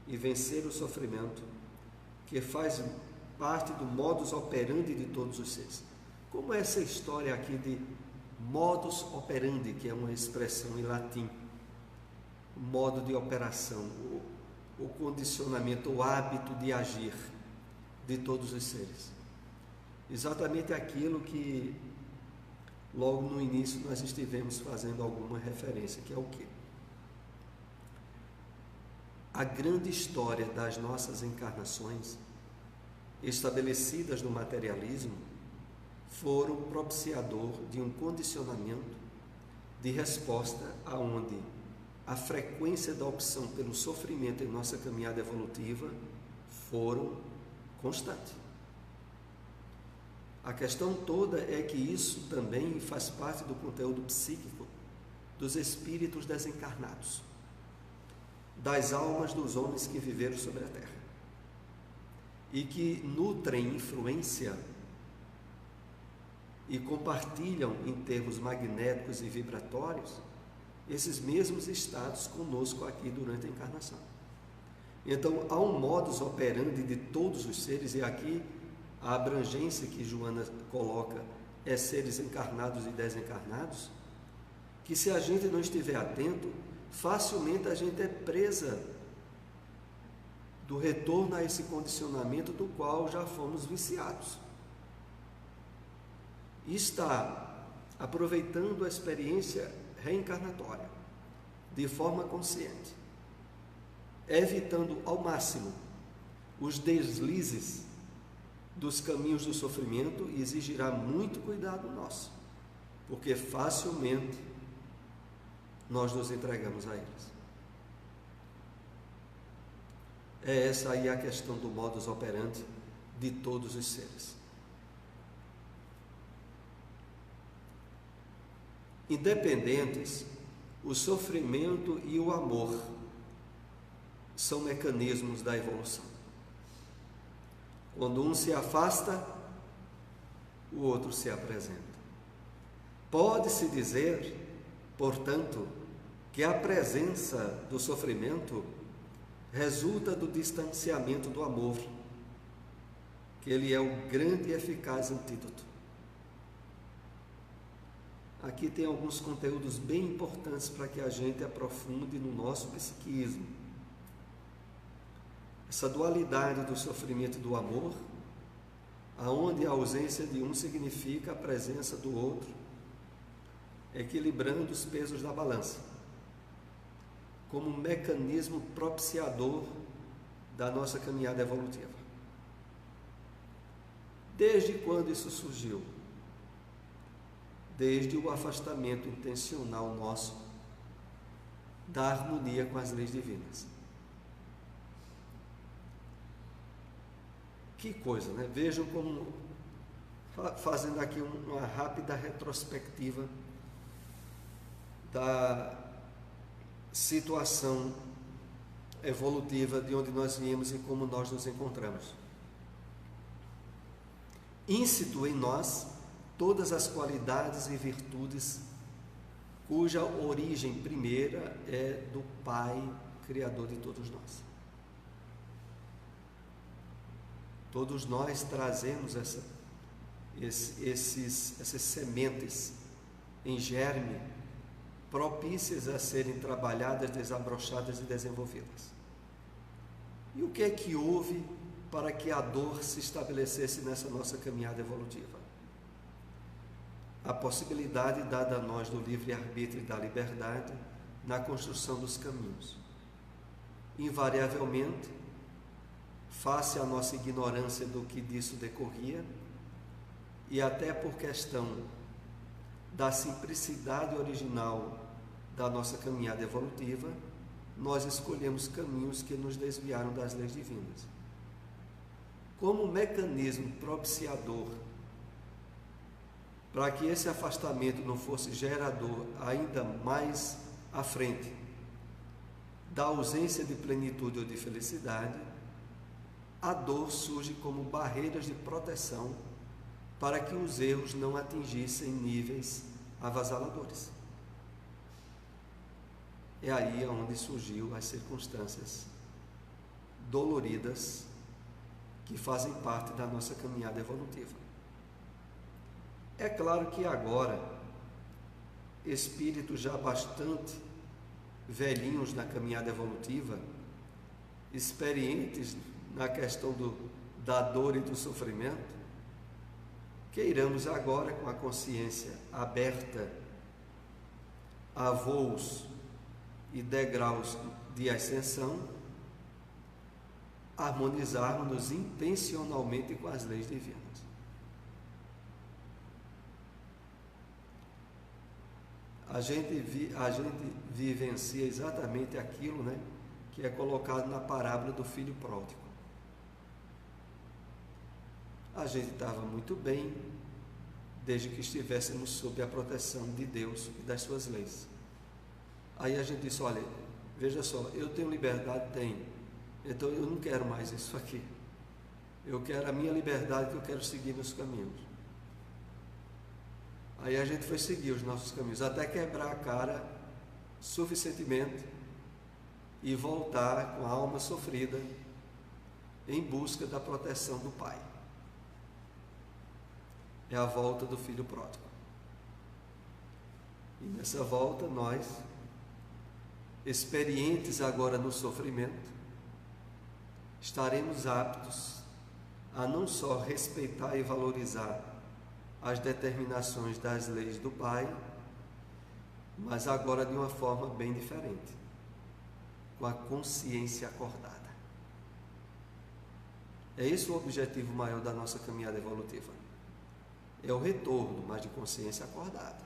e vencer o sofrimento, que faz parte do modus operandi de todos os seres. Como essa história aqui de modus operandi, que é uma expressão em latim, o modo de operação, o condicionamento, o hábito de agir de todos os seres. Exatamente aquilo que logo no início nós estivemos fazendo alguma referência, que é o quê? A grande história das nossas encarnações, estabelecidas no materialismo, foram propiciador de um condicionamento de resposta aonde a frequência da opção pelo sofrimento em nossa caminhada evolutiva foram constantes. A questão toda é que isso também faz parte do conteúdo psíquico dos espíritos desencarnados, das almas dos homens que viveram sobre a Terra e que nutrem influência e compartilham em termos magnéticos e vibratórios esses mesmos estados conosco aqui durante a encarnação. Então, há um modus operandi de todos os seres, e aqui a abrangência que Joana coloca é seres encarnados e desencarnados, que se a gente não estiver atento, facilmente a gente é presa do retorno a esse condicionamento do qual já fomos viciados. E está aproveitando a experiência reencarnatória de forma consciente, evitando ao máximo os deslizes dos caminhos do sofrimento, e exigirá muito cuidado nosso, porque facilmente nós nos entregamos a eles. É essa aí a questão do modus operandi de todos os seres. Independentes, o sofrimento e o amor são mecanismos da evolução. Quando um se afasta, o outro se apresenta. Pode-se dizer, portanto, que a presença do sofrimento resulta do distanciamento do amor, que ele é o grande e eficaz antídoto. Aqui tem alguns conteúdos bem importantes para que a gente aprofunde no nosso psiquismo. Essa dualidade do sofrimento e do amor, aonde a ausência de um significa a presença do outro, equilibrando os pesos da balança, como um mecanismo propiciador da nossa caminhada evolutiva. Desde quando isso surgiu? Desde o afastamento intencional nosso da harmonia com as leis divinas. Que coisa, né? Vejam como, fazendo aqui uma rápida retrospectiva da situação evolutiva de onde nós viemos e como nós nos encontramos. Íncito em nós todas as qualidades e virtudes cuja origem primeira é do Pai, Criador de todos nós. Todos nós trazemos essas sementes em germe, propícias a serem trabalhadas, desabrochadas e desenvolvidas. E o que é que houve para que a dor se estabelecesse nessa nossa caminhada evolutiva? A possibilidade dada a nós do livre-arbítrio e da liberdade na construção dos caminhos. Invariavelmente, face à nossa ignorância do que disso decorria, e até por questão da simplicidade original da nossa caminhada evolutiva, nós escolhemos caminhos que nos desviaram das leis divinas. Como mecanismo propiciador, para que esse afastamento não fosse gerador ainda mais à frente da ausência de plenitude ou de felicidade, a dor surge como barreiras de proteção para que os erros não atingissem níveis avassaladores. É aí onde surgiu as circunstâncias doloridas que fazem parte da nossa caminhada evolutiva. É claro que agora, espíritos já bastante velhinhos na caminhada evolutiva, experientes na questão da dor e do sofrimento, queiramos agora, com a consciência aberta a voos e degraus de ascensão, harmonizarmos-nos intencionalmente com as leis divinas. A gente vivencia exatamente aquilo, né, que é colocado na parábola do filho pródigo. A gente estava muito bem, desde que estivéssemos sob a proteção de Deus e das suas leis. Aí a gente disse, olha, veja só, eu tenho liberdade? Tenho. Então eu não quero mais isso aqui. Eu quero a minha liberdade, que eu quero seguir meus caminhos. Aí a gente foi seguir os nossos caminhos, até quebrar a cara suficientemente e voltar com a alma sofrida em busca da proteção do Pai. é a volta do filho pródigo. E nessa volta nós, experientes agora no sofrimento, estaremos aptos a não só respeitar e valorizar as determinações das leis do Pai, mas agora de uma forma bem diferente, com a consciência acordada. É esse o objetivo maior da nossa caminhada evolutiva. É o retorno, mas de consciência acordada,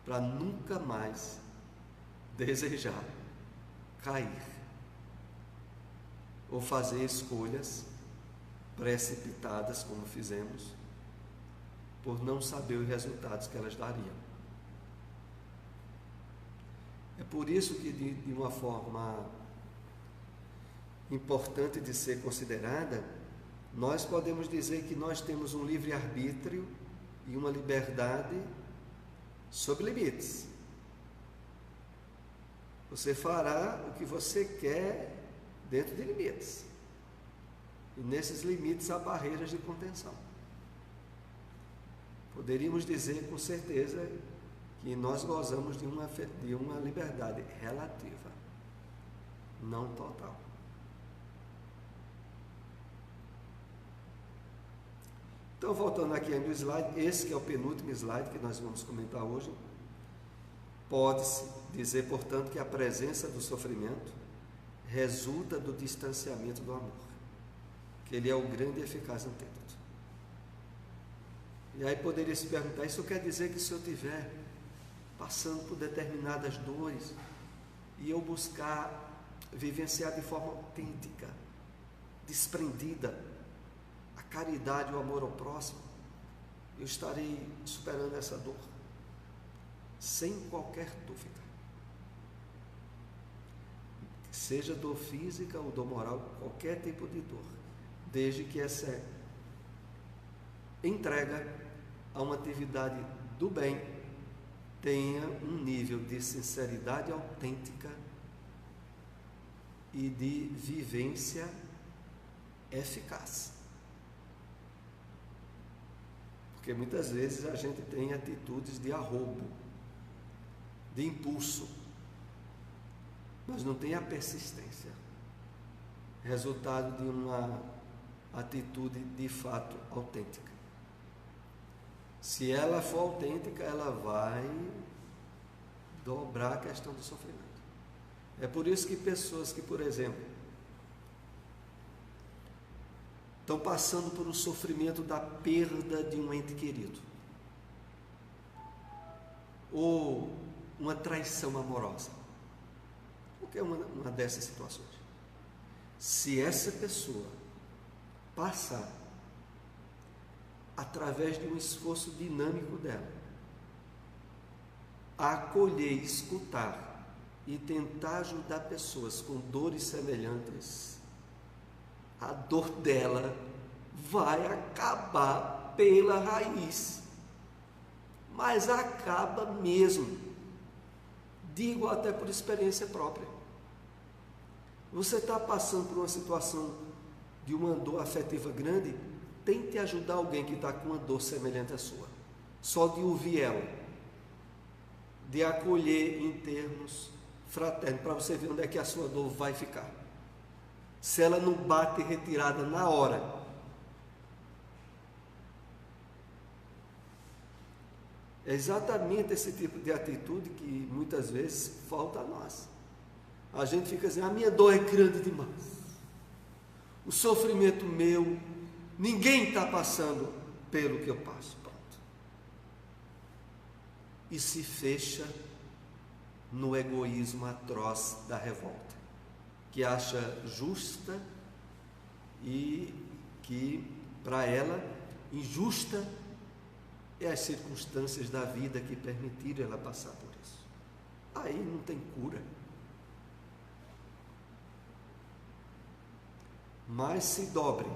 para nunca mais desejar cair ou fazer escolhas precipitadas, como fizemos, por não saber os resultados que elas dariam. É por isso que, de uma forma importante de ser considerada, nós podemos dizer que nós temos um livre-arbítrio e uma liberdade sob limites. Você fará o que você quer dentro de limites. E nesses limites há barreiras de contenção. Poderíamos dizer com certeza que nós gozamos de uma liberdade relativa, não total. Então, voltando aqui no slide, esse que é o penúltimo slide que nós vamos comentar hoje, pode-se dizer, portanto, que a presença do sofrimento resulta do distanciamento do amor, que ele é o grande e eficaz antídoto. E aí poderia se perguntar, isso quer dizer que se eu estiver passando por determinadas dores e eu buscar vivenciar de forma autêntica, desprendida, a caridade e o amor ao próximo, eu estarei superando essa dor, sem qualquer dúvida. Seja dor física ou dor moral, qualquer tipo de dor, desde que essa entrega a uma atividade do bem tenha um nível de sinceridade autêntica e de vivência eficaz. Porque muitas vezes a gente tem atitudes de arrobo, de impulso, mas não tem a persistência, resultado de uma atitude de fato autêntica. Se ela for autêntica, ela vai dobrar a questão do sofrimento. É por isso que pessoas que, por exemplo, estão passando por um sofrimento da perda de um ente querido, ou uma traição amorosa, qualquer uma dessas situações, se essa pessoa passar através de um esforço dinâmico dela a acolher, escutar e tentar ajudar pessoas com dores semelhantes, a dor dela vai acabar pela raiz, mas acaba mesmo. Digo até por experiência própria. Você está passando por uma situação de uma dor afetiva grande, tente ajudar alguém que está com uma dor semelhante à sua. Só de ouvir ela, de acolher em termos fraternos, para você ver onde é que a sua dor vai ficar. Se ela não bate retirada na hora, é exatamente esse tipo de atitude que muitas vezes falta a nós. A gente fica assim, a minha dor é grande demais, o sofrimento meu, ninguém está passando pelo que eu passo, pronto. E se fecha no egoísmo atroz da revolta, que acha justa e que para ela injusta é as circunstâncias da vida que permitiram ela passar por isso. Aí não tem cura. Mas se dobre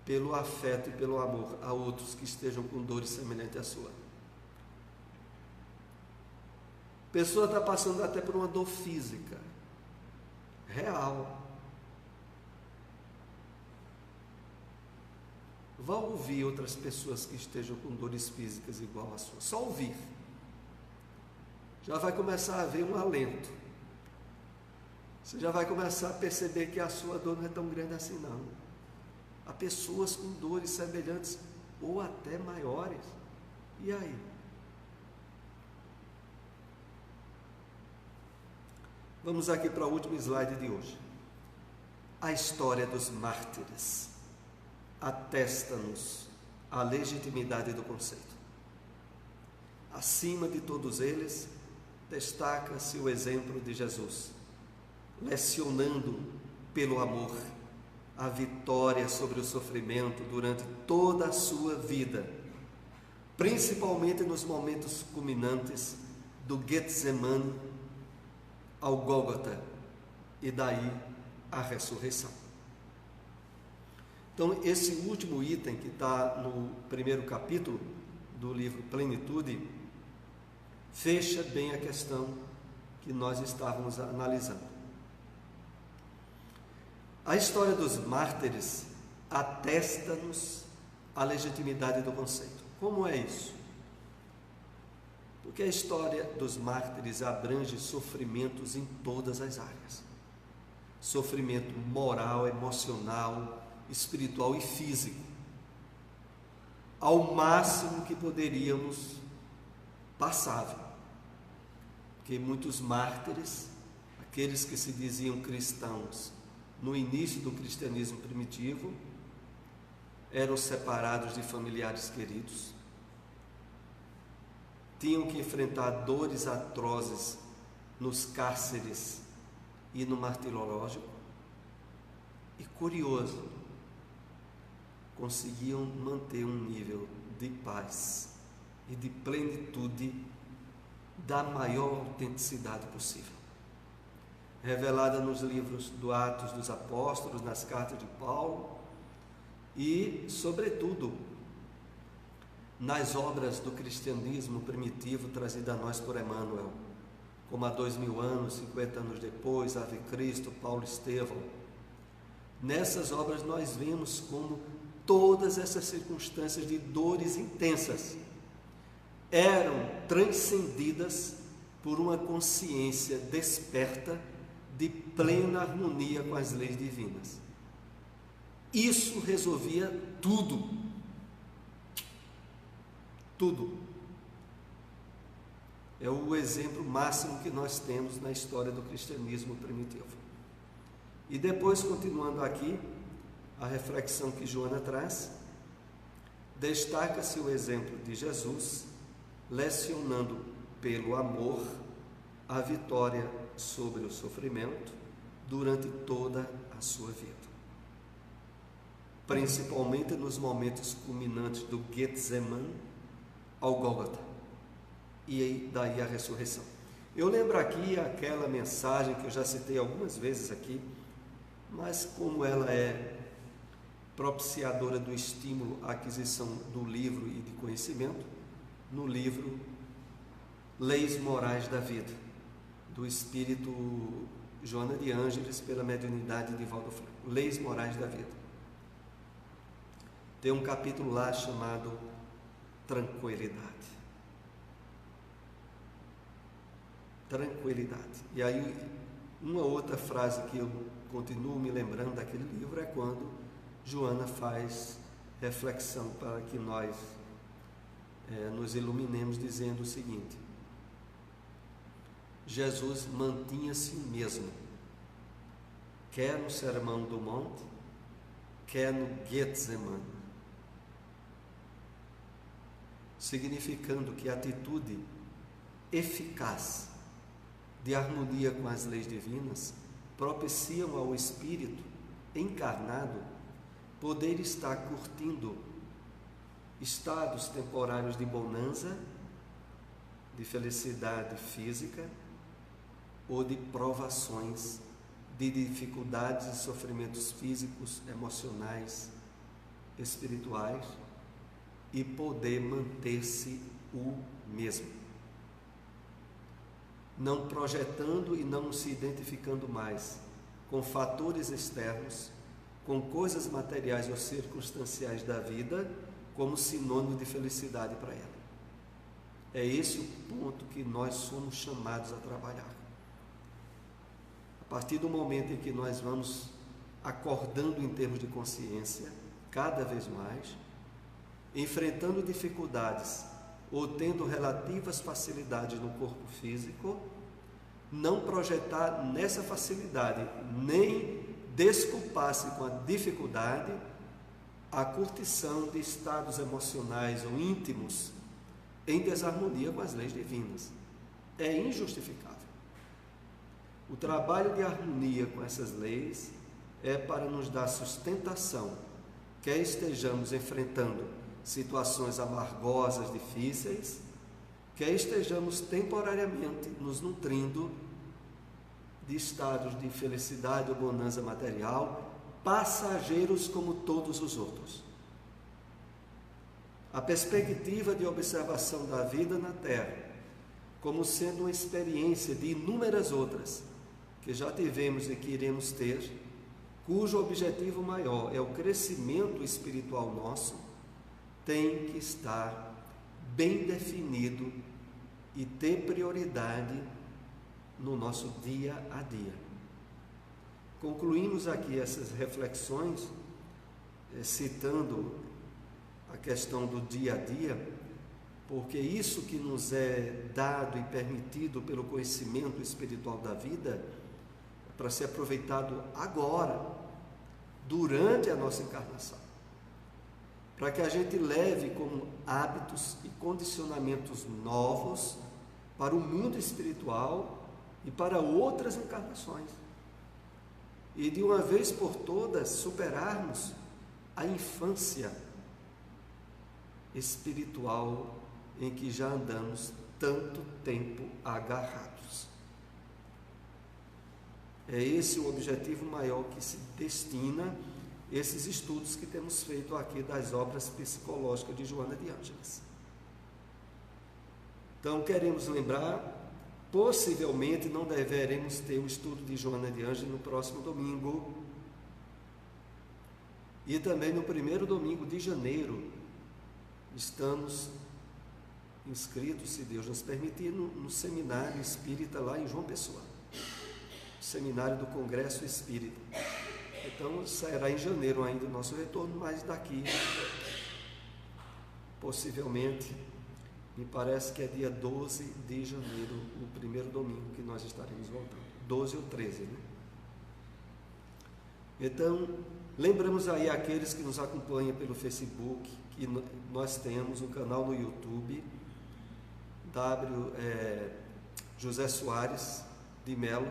pelo afeto e pelo amor a outros que estejam com dores semelhantes à sua. A pessoa está passando até por uma dor física, real. vá ouvir outras pessoas que estejam com dores físicas igual à sua. Só ouvir. Já vai começar a haver um alento. Você já vai começar a perceber que a sua dor não é tão grande assim, não. Há pessoas com dores semelhantes ou até maiores. E aí? Vamos aqui para o último slide de hoje. A história dos mártires atesta-nos a legitimidade do conceito. Acima de todos eles, destaca-se o exemplo de Jesus, lecionando pelo amor a vitória sobre o sofrimento durante toda a sua vida, principalmente nos momentos culminantes do Getsemane ao Gólgota e daí a ressurreição. Então, esse último item que está no primeiro capítulo do livro Plenitude fecha bem a questão que nós estávamos analisando. A história dos mártires atesta-nos a legitimidade do conceito. Como é isso? Porque a história dos mártires abrange sofrimentos em todas as áreas. Sofrimento moral, emocional, espiritual e físico. Ao máximo que poderíamos passar. Porque muitos mártires, aqueles que se diziam cristãos no início do cristianismo primitivo, eram separados de familiares queridos, tinham que enfrentar dores atrozes nos cárceres e no martirológico, e curioso, conseguiam manter um nível de paz e de plenitude da maior autenticidade possível, revelada nos livros do Atos dos Apóstolos, nas cartas de Paulo e, sobretudo, nas obras do cristianismo primitivo trazida a nós por Emmanuel, como há 2000 anos, 50 anos depois, Ave Cristo, Paulo Estevão. Nessas obras nós vemos como todas essas circunstâncias de dores intensas eram transcendidas por uma consciência desperta de plena harmonia com as leis divinas. Isso resolvia tudo. Tudo. É o exemplo máximo que nós temos na história do cristianismo primitivo. E depois, continuando aqui, a reflexão que Joana traz, destaca-se o exemplo de Jesus, lecionando pelo amor a vitória sobre o sofrimento durante toda a sua vida, principalmente nos momentos culminantes do Getsemane ao Gólgota e daí a ressurreição. Eu lembro aqui aquela mensagem que eu já citei algumas vezes aqui, mas como ela é propiciadora do estímulo à aquisição do livro e de conhecimento, no livro Leis Morais da Vida, do Espírito Joana de Ângeles, pela mediunidade de Valdo Franco. Leis Morais da Vida. Tem um capítulo lá chamado Tranquilidade. Tranquilidade. E aí, uma outra frase que eu continuo me lembrando daquele livro é quando Joana faz reflexão para que nós nos iluminemos, dizendo o seguinte: Jesus mantinha-se o mesmo, quer no Sermão do Monte, quer no Getsemane, significando que a atitude eficaz de harmonia com as leis divinas propiciam ao espírito encarnado poder estar curtindo estados temporários de bonança, de felicidade física ou de provações, de dificuldades e sofrimentos físicos, emocionais, espirituais, e poder manter-se o mesmo, não projetando e não se identificando mais com fatores externos com coisas materiais ou circunstanciais da vida como sinônimo de felicidade para ela. É esse o ponto que nós somos chamados a trabalhar. A partir do momento em que nós vamos acordando em termos de consciência, cada vez mais, enfrentando dificuldades ou tendo relativas facilidades no corpo físico, não projetar nessa facilidade, nem desculpar-se com a dificuldade, a curtição de estados emocionais ou íntimos em desarmonia com as leis divinas. É injustificável. O trabalho de harmonia com essas leis é para nos dar sustentação, quer estejamos enfrentando situações amargosas, difíceis, quer estejamos temporariamente nos nutrindo de estados de felicidade ou bonança material, passageiros como todos os outros. A perspectiva de observação da vida na Terra, como sendo uma experiência de inúmeras outras, que já tivemos e que iremos ter, cujo objetivo maior é o crescimento espiritual nosso, tem que estar bem definido e ter prioridade no nosso dia a dia. Concluímos aqui essas reflexões, citando a questão do dia a dia, porque isso que nos é dado e permitido pelo conhecimento espiritual da vida, é para ser aproveitado agora, durante a nossa encarnação, para que a gente leve como hábitos e condicionamentos novos para o mundo espiritual e para outras encarnações, e de uma vez por todas superarmos a infância espiritual em que já andamos tanto tempo agarrados. É esse o objetivo maior que se destina esses estudos que temos feito aqui das obras psicológicas de Joana de Ângeles. Então, queremos lembrar, possivelmente não deveremos ter o estudo de Joana de Ângeles no próximo domingo, e também no primeiro domingo de janeiro. Estamos inscritos, se Deus nos permitir, no seminário espírita lá em João Pessoa, seminário do Congresso Espírita. Então sairá em janeiro ainda o nosso retorno, mas daqui, possivelmente, me parece que é dia 12 de janeiro, o primeiro domingo que nós estaremos voltando, 12 ou 13, né? Então, lembramos aí aqueles que nos acompanham pelo Facebook, que nós temos um canal no YouTube, José Soares de Melo,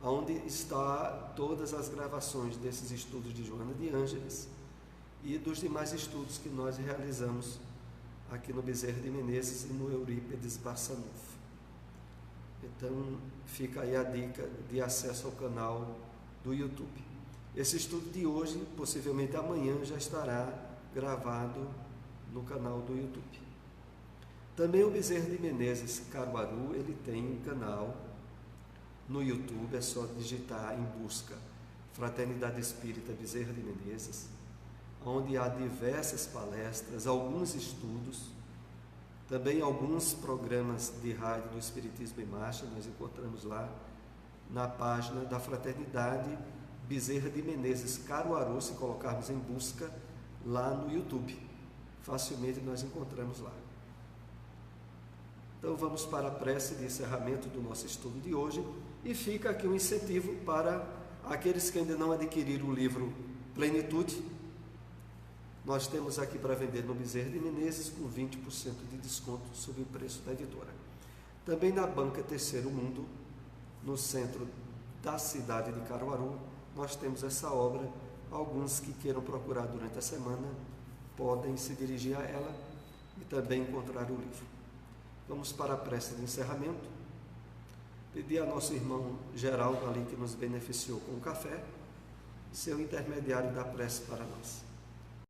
onde está todas as gravações desses estudos de Joana de Ângeles e dos demais estudos que nós realizamos aqui no Bezerra de Menezes e no Eurípides Barçanufo. Então, fica aí a dica de acesso ao canal do YouTube. Esse estudo de hoje, possivelmente amanhã, já estará gravado no canal do YouTube. Também o Bezerra de Menezes Caruaru, ele tem um canal no YouTube, é só digitar em busca Fraternidade Espírita Bezerra de Menezes, onde há diversas palestras, alguns estudos, também alguns programas de rádio do Espiritismo em Marcha. Nós encontramos lá na página da Fraternidade Bezerra de Menezes Caruaru, se colocarmos em busca lá no YouTube, facilmente nós encontramos lá. Então vamos para a prece de encerramento do nosso estudo de hoje, e fica aqui um incentivo para aqueles que ainda não adquiriram o livro Plenitude. Nós temos aqui para vender no Bezerra de Menezes com 20% de desconto sobre o preço da editora. Também na banca Terceiro Mundo, no centro da cidade de Caruaru, nós temos essa obra. Alguns que queiram procurar durante a semana podem se dirigir a ela e também encontrar o livro. Vamos para a prece de encerramento. Pedir a nosso irmão Geraldo ali, que nos beneficiou com o café, ser o intermediário da prece para nós.